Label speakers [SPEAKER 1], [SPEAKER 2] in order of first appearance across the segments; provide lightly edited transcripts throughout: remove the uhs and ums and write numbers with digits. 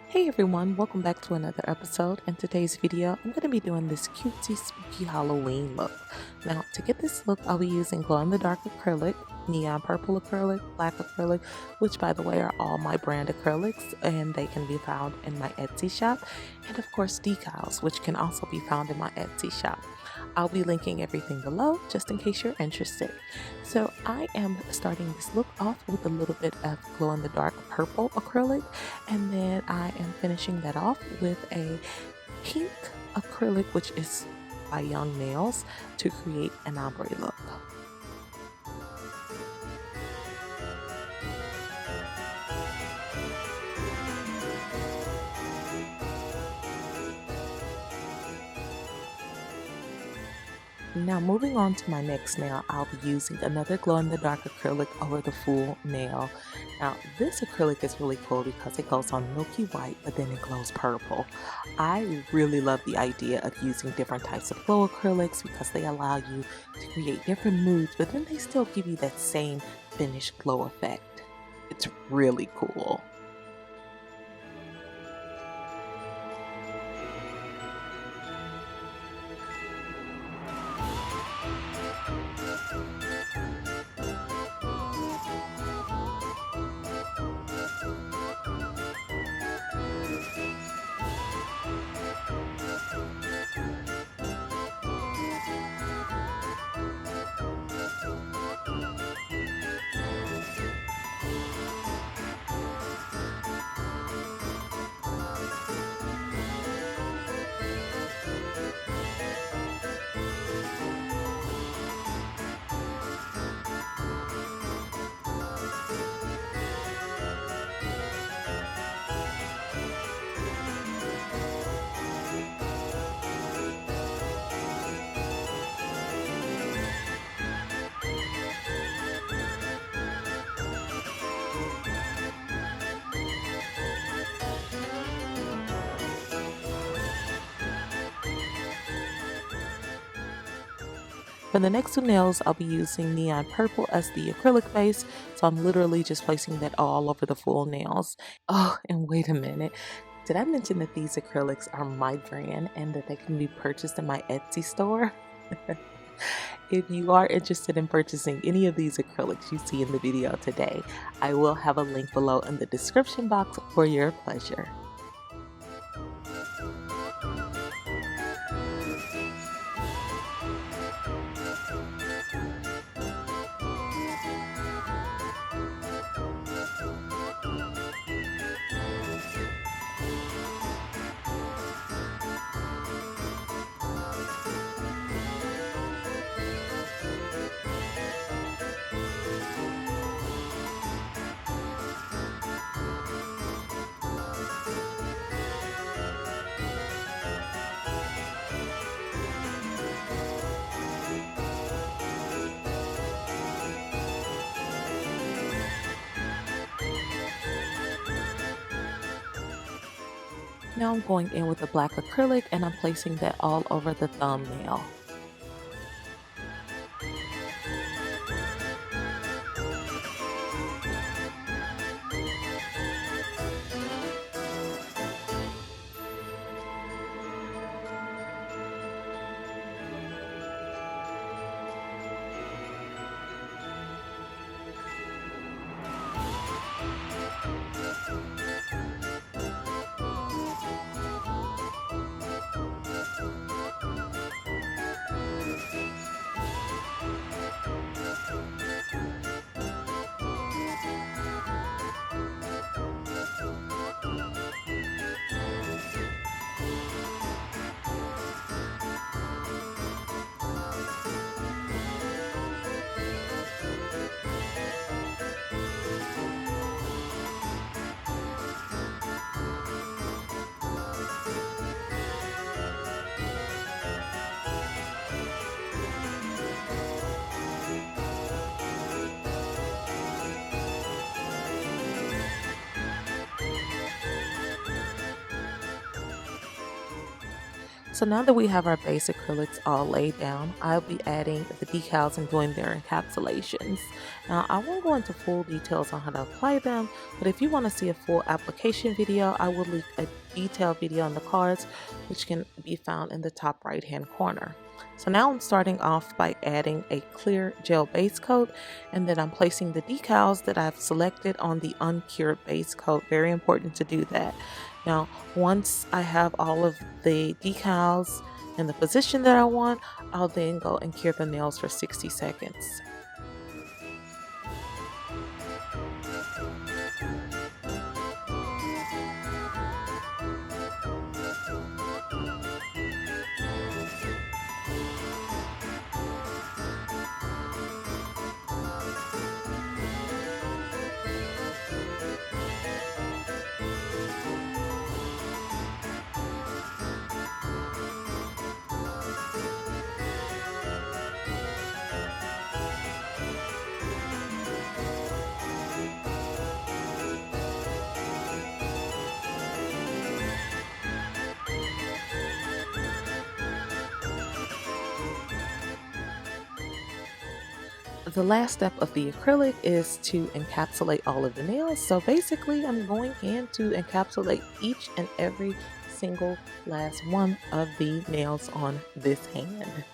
[SPEAKER 1] Hey everyone, welcome back to another episode. In today's video, I'm going to be doing this cutesy spooky Halloween look. Now, to get this look, I'll be using glow-in-the-dark acrylic, neon purple acrylic, black acrylic, which by the way are all my brand acrylics and they can be found in my Etsy shop, and of course decals, which can also be found in my Etsy shop. I'll be linking everything below just in case you're interested. So I am starting this look off with a little bit of glow-in-the-dark purple acrylic, and then I am finishing that off with a pink acrylic, which is by Young Nails, to create an ombre look. Now moving on to my next nail, I'll be using another glow-in-the-dark acrylic over the full nail. Now this acrylic is really cool because it goes on milky white, but then it glows purple. I really love the idea of using different types of glow acrylics because they allow you to create different moods, but then they still give you that same finished glow effect. It's really cool. For the next two nails, I'll be using neon purple as the acrylic base, so I'm literally just placing that all over the full nails. Oh, and wait a minute. Did I mention that these acrylics are my brand and that they can be purchased in my Etsy store? If you are interested in purchasing any of these acrylics you see in the video today, I will have a link below in the description box for your pleasure. Now I'm going in with the black acrylic and I'm placing that all over the thumbnail. So now that we have our base acrylics all laid down, I'll be adding the decals and doing their encapsulations. Now I won't go into full details on how to apply them, but if you want to see a full application video, I will link a detailed video on the cards, which can be found in the top right hand corner. So now I'm starting off by adding a clear gel base coat, and then I'm placing the decals that I've selected on the uncured base coat. Very important to do that. Now, once I have all of the decals in the position that I want, I'll then go and cure the nails for 60 seconds. The last step of the acrylic is to encapsulate all of the nails. So basically I'm going in to encapsulate each and every single last one of the nails on this hand.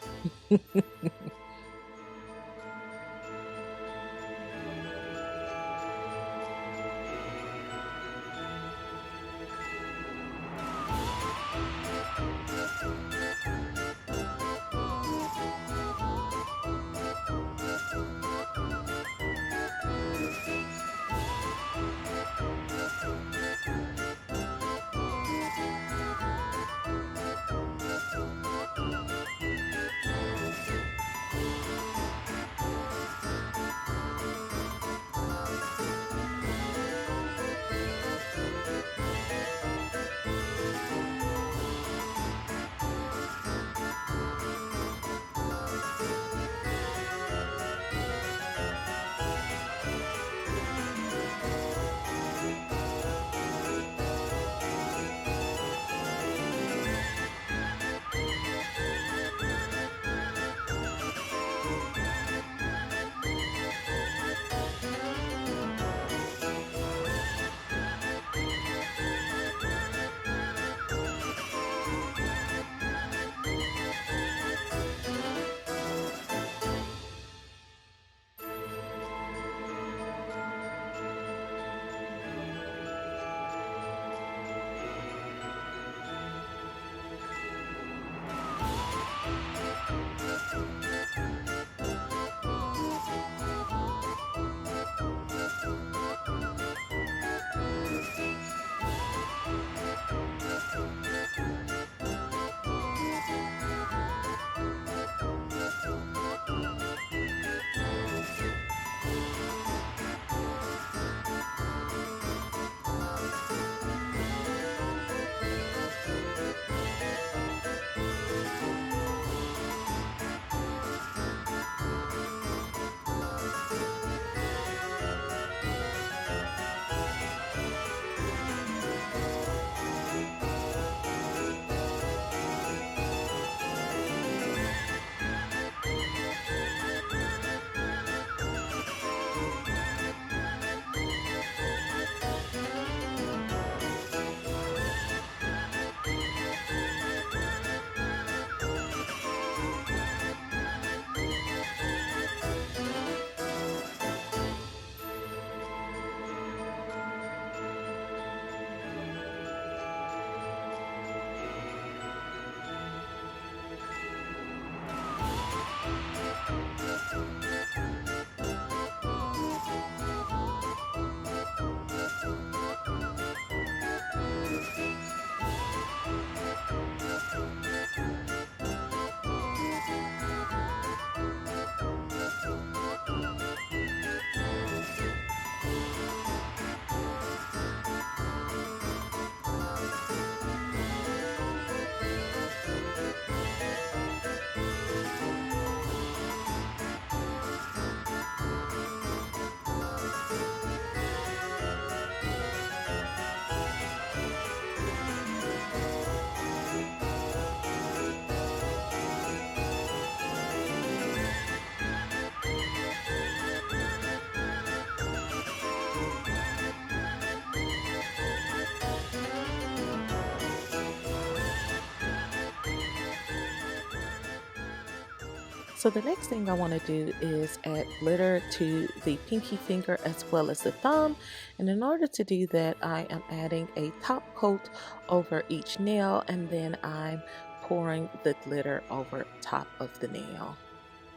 [SPEAKER 1] So the next thing I want to do is add glitter to the pinky finger as well as the thumb. And in order to do that, I am adding a top coat over each nail, and then I'm pouring the glitter over top of the nail.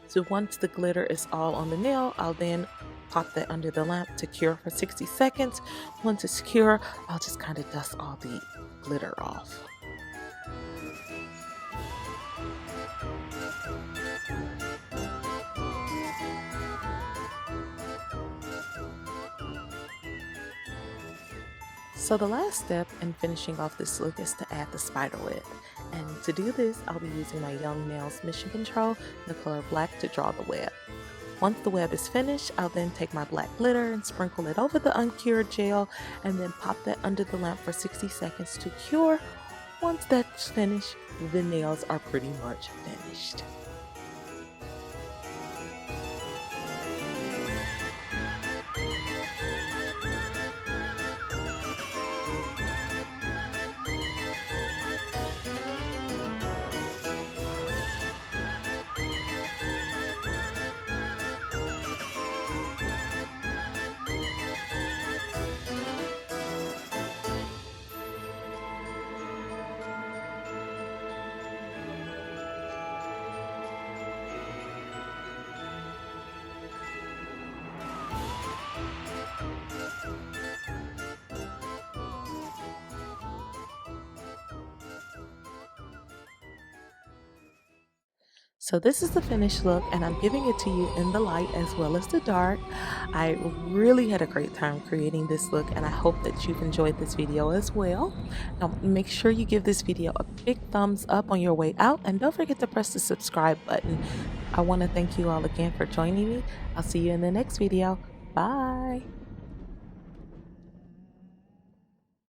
[SPEAKER 1] So once the glitter is all on the nail, I'll then pop that under the lamp to cure for 60 seconds. Once it's cure, I'll just kind of dust all the glitter off. So the last step in finishing off this look is to add the spiderweb. And to do this, I'll be using my Young Nails Mission Control in the color black to draw the web. Once the web is finished, I'll then take my black glitter and sprinkle it over the uncured gel and then pop that under the lamp for 60 seconds to cure. Once that's finished, the nails are pretty much finished. So this is the finished look, and I'm giving it to you in the light as well as the dark. I really had a great time creating this look, and I hope that you've enjoyed this video as well. Now make sure you give this video a big thumbs up on your way out, and don't forget to press the subscribe button. I want to thank you all again for joining me. I'll see you in the next video. Bye!